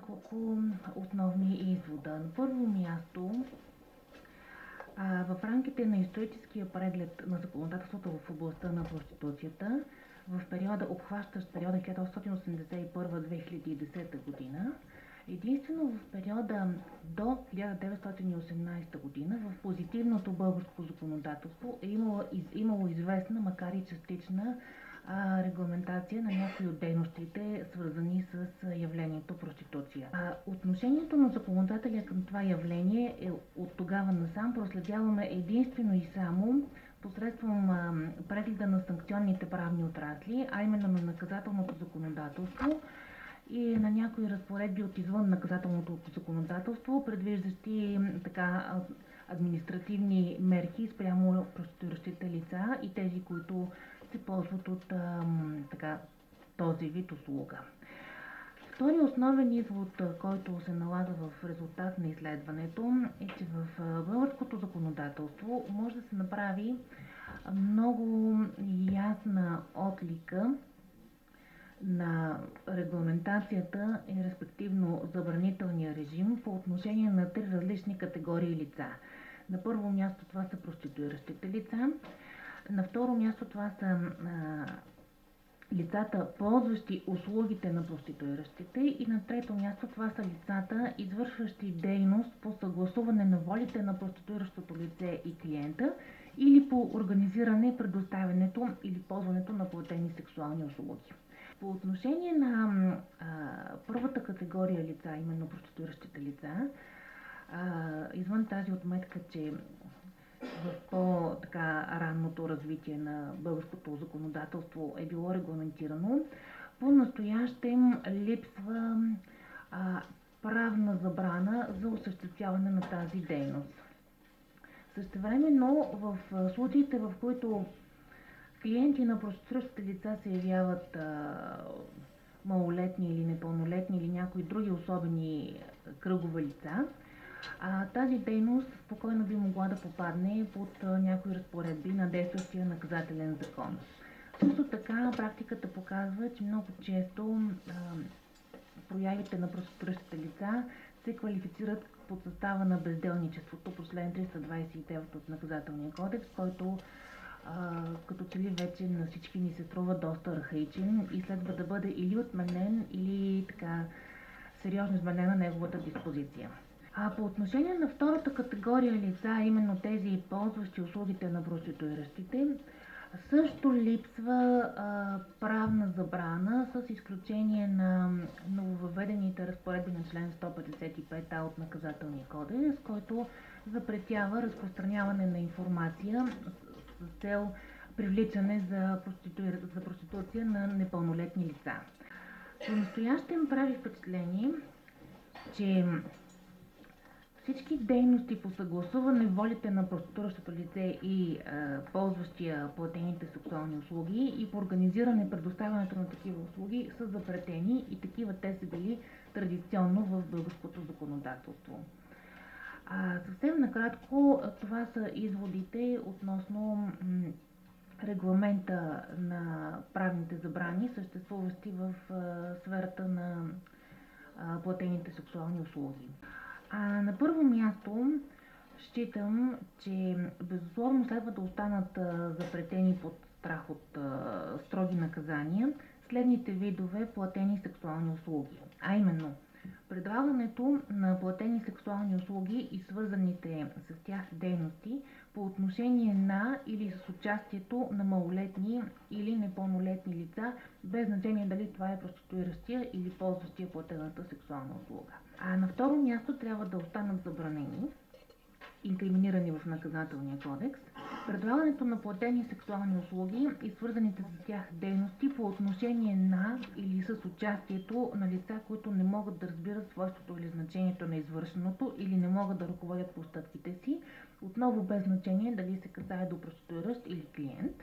няколко основни извода. На първо място, в рамките на историческия преглед на законодателството в областта на проституцията, в периода, обхващащ периода 1881-2010 година, единствено в периода до 1918 година в позитивното българско законодателство е имало известна, макар и частична, регламентация на някои от дейностите, свързани с явлението проституция. Отношението на законодателя към това явление е от тогава насам проследяваме единствено и само посредством прегледа на санкционните правни отрасли, а именно на наказателното законодателство и на някои разпоредби от извън наказателното законодателство, предвиждащи административни мерки спрямо проституиращите лица и тези, които се ползват от този вид услуга. Втори основен извод, който се налага в резултат на изследването, е, че в българското законодателство може да се направи много ясна отлика на регламентацията и респективно забранителния режим по отношение на три различни категории лица. На първо място това са проституиращите лица, на второ място това са лицата, ползващи услугите на проституиращите, и на трето място това са лицата, извършващи дейност по съгласуване на волите на проституиращото лице и клиента или по организиране, предоставянето или ползването на платени сексуални услуги. По отношение на първата категория лица, именно проституиращите лица, извън тази отметка, че в по-ранното развитие на българското законодателство е било регламентирано, по-настоящем липсва правна забрана за осъществяване на тази дейност. Същевременно в случаите, в които клиенти на проституиращите лица се явяват малолетни или непълнолетни или някои други особени кръгове лица, тази дейност спокойно би могла да попадне под някои разпоредби на действащия наказателен закон. Също така практиката показва, че много често проявите на проституиращите лица се квалифицират под състава на безделничеството по член 329 от Наказателния кодекс, който като че ли вече на всички ни се струва доста архаичен и следва да бъде или отменен, или сериозно изменена неговата диспозиция. По отношение на втората категория лица, именно тези, ползващи услугите на проституиращите, също липсва правна забрана, с изключение на нововъведените разпоредби на член 155а от Наказателния кодекс, който запретява разпространяване на информация с цел привличане за проституция на непълнолетни лица. По-настоящем прави впечатление, че всички дейности по съгласуване волите на проституиращото лице и ползващия платените сексуални услуги и по организиране предоставянето на такива услуги са запретени и такива те са били традиционно в българското законодателство. Съвсем накратко, това са изводите относно регламента на правните забрани, съществуващи в сферата на платените сексуални услуги. На първо място считам, че безусловно следва да останат запретени под страх от строги наказания следните видове платени сексуални услуги, а именно предлагането на платени сексуални услуги и свързаните с тях дейности по отношение на или с участието на малолетни или непълнолетни лица, без значение дали това е проституиращия или ползващия платената сексуална услуга. На второ място трябва да останат забранени, инкриминирани в Наказателния кодекс, предлагането на платени сексуални услуги и свързаните с тях дейности по отношение на или с участието на лица, които не могат да разбират свойството или значението на извършеното или не могат да ръководят постъпките си, отново без значение дали се касае до проституиращ или клиент.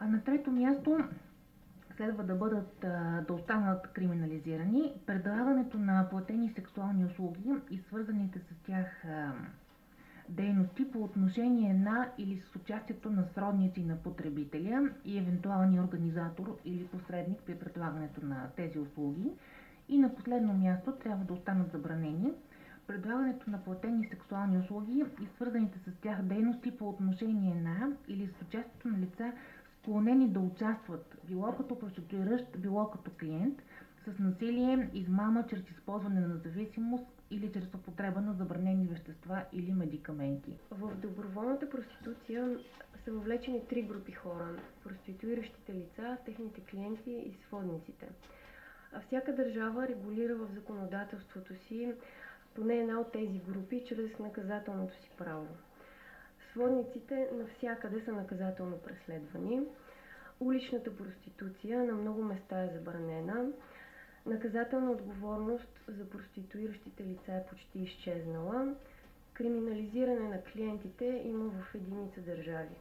На трето място следва да останат криминализирани предлагането на платени сексуални услуги и свързаните с тях дейности по отношение на или с участието на сродници на потребителя и евентуалния организатор или посредник при предлагането на тези услуги, И на последно място трябва да останат забранени предлагането на платени сексуални услуги и свързаните с тях дейности по отношение на или с участието на лица, склонени да участват, било като проституиращ, било като клиент, с насилие, измама чрез използване на зависимост или чрез употреба на забранени вещества или медикаменти. В доброволната проституция са въвлечени три групи хора – проституиращите лица, техните клиенти и сводниците. Всяка държава регулира в законодателството си поне една от тези групи чрез наказателното си право. Сводниците навсякъде са наказателно преследвани. Уличната проституция на много места е забранена. Наказателна отговорност за проституиращите лица е почти изчезнала. Криминализиране на клиентите има в единица държави.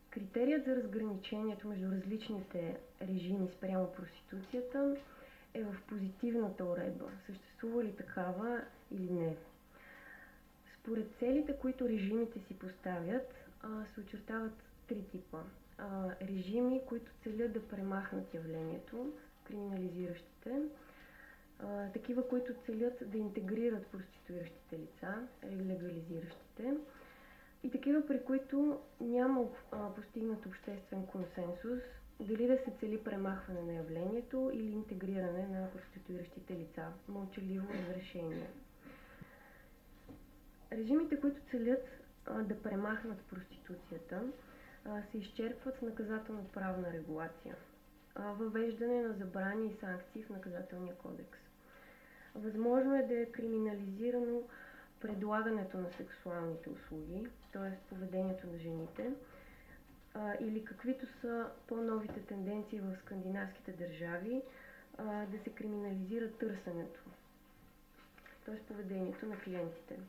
Критерият за разграничението между различните режими спрямо проституцията е в позитивната уредба. Съществува ли такава или не? Според целите, които режимите си поставят, се очертават три типа. Режими, които целят да премахнат явлението, криминализиращите, такива, които целят да интегрират проституиращите лица, легализиращите, и такива, при които няма постигнат обществен консенсус дали да се цели премахване на явлението или интегриране на проституиращите лица, мълчаливо разрешение. Режимите, които целят да премахнат проституцията, се изчерпват с наказателно-правна регулация, въвеждане на забрани и санкции в наказателния кодекс. Възможно е да е криминализирано предлагането на сексуалните услуги, т.е. поведението на жените, или каквито са по-новите тенденции в скандинавските държави, да се криминализира търсенето, т.е. поведението на клиентите.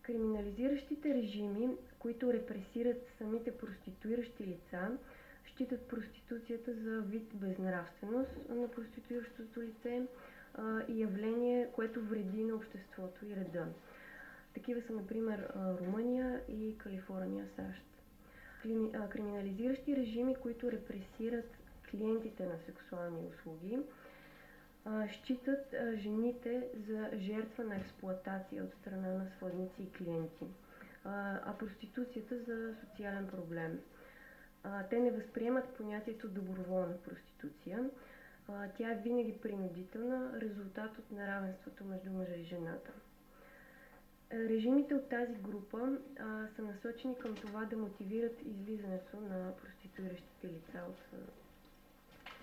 Криминализиращите режими, които репресират самите проституиращи лица, считат проституцията за вид безнравственост на проституиращото лице и явление, което вреди на обществото и реда. Такива са, например, Румъния и Калифорния, САЩ. Криминализиращи режими, които репресират клиентите на сексуални услуги, считат жените за жертва на експлоатация от страна на сводници и клиенти, а проституцията за социален проблем. Те не възприемат понятието доброволна проституция. Тя е винаги принудителна, резултат от неравенството между мъжа и жената. Режимите от тази група са насочени към това да мотивират излизането на проституиращите лица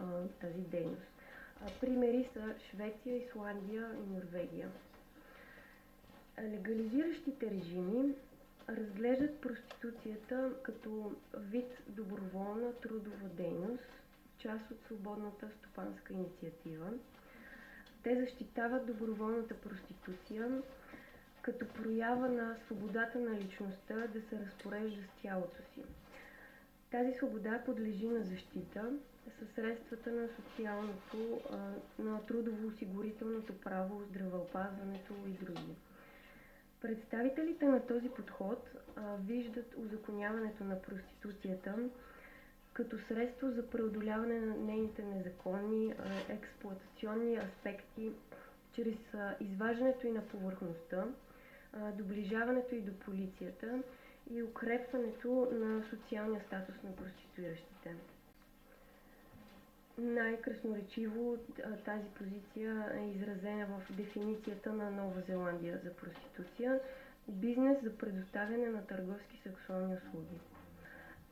от тази дейност. Примери са Швеция, Исландия и Норвегия. Легализиращите режими разглеждат проституцията като вид доброволна трудова дейност, част от свободната стопанска инициатива. Те защитават доброволната проституция като проява на свободата на личността да се разпорежда с тялото си. Тази свобода подлежи на защита със средствата на социалното, на трудово-осигурителното право, здравеопазването и други. Представителите на този подход виждат узаконяването на проституцията като средство за преодоляване на нейните незаконни експлоатационни аспекти чрез изваждането й на повърхността, доближаването й до полицията и укрепването на социалния статус на проституиращите. Най-красноречиво тази позиция е изразена в дефиницията на Нова Зеландия за проституция – бизнес за предоставяне на търговски сексуални услуги.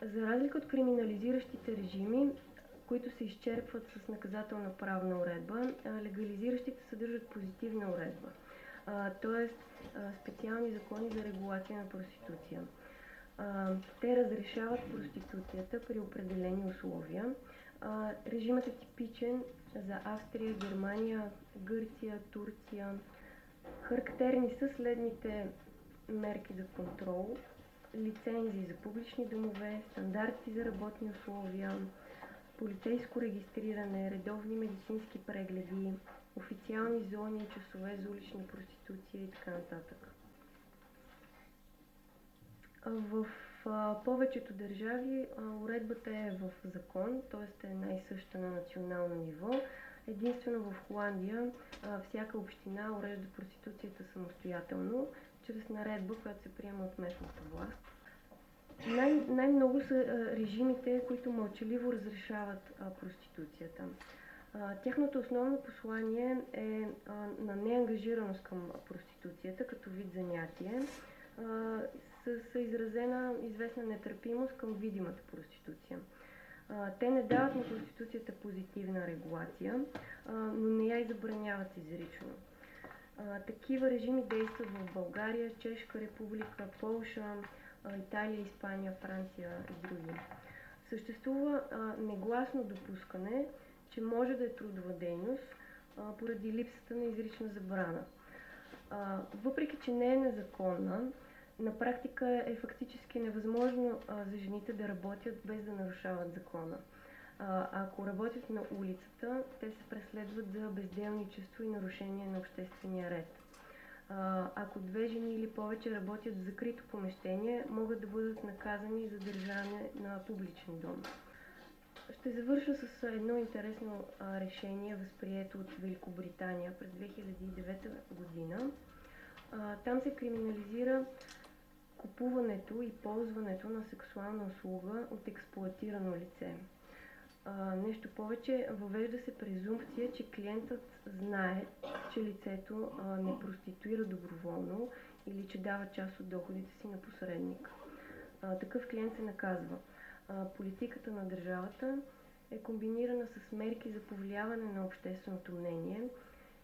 За разлика от криминализиращите режими, които се изчерпват с наказателна правна уредба, легализиращите съдържат позитивна уредба, т.е. специални закони за регулация на проституция. Те разрешават проституцията при определени условия. Режимът е типичен за Австрия, Германия, Гърция, Турция. Характерни са следните мерки за контрол: лицензии за публични домове, стандарти за работни условия, полицейско регистриране, редовни медицински прегледи, официални зони и часове за улична проституция и така нататък. В повечето държави уредбата е в закон, т.е. е най-съща на национално ниво. Единствено в Холандия всяка община урежда проституцията самостоятелно, чрез наредба, която се приема от местната власт. Най-много са режимите, които мълчаливо разрешават проституцията. Тяхното основно послание е на неангажираност към проституцията като вид занятие, с изразена известна нетърпимост към видимата проституция. Те не дават на проституцията позитивна регулация, но не я и забраняват изрично. Такива режими действат в България, Чешка република, Полша, Италия, Испания, Франция и други. Съществува негласно допускане, че може да е трудова дейност поради липсата на изрична забрана. Въпреки че не е незаконна, на практика е фактически невъзможно за жените да работят без да нарушават закона. Ако работят на улицата, те се преследват за безделничество и нарушение на обществения ред. Ако две жени или повече работят в закрито помещение, могат да бъдат наказани за държане на публичен дом. Ще завърша с едно интересно решение, възприето от Великобритания през 2009 година. Там се криминализира купуването и ползването на сексуална услуга от експлоатирано лице. Нещо повече, въвежда се презумпция, че клиентът знае, че лицето не проституира доброволно или че дава част от доходите си на посредник. Такъв клиент се наказва. Политиката на държавата е комбинирана с мерки за повлияване на общественото мнение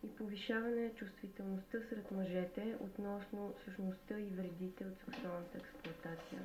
и повишаване на чувствителността сред мъжете относно същността и вредите от сексуалната експлоатация.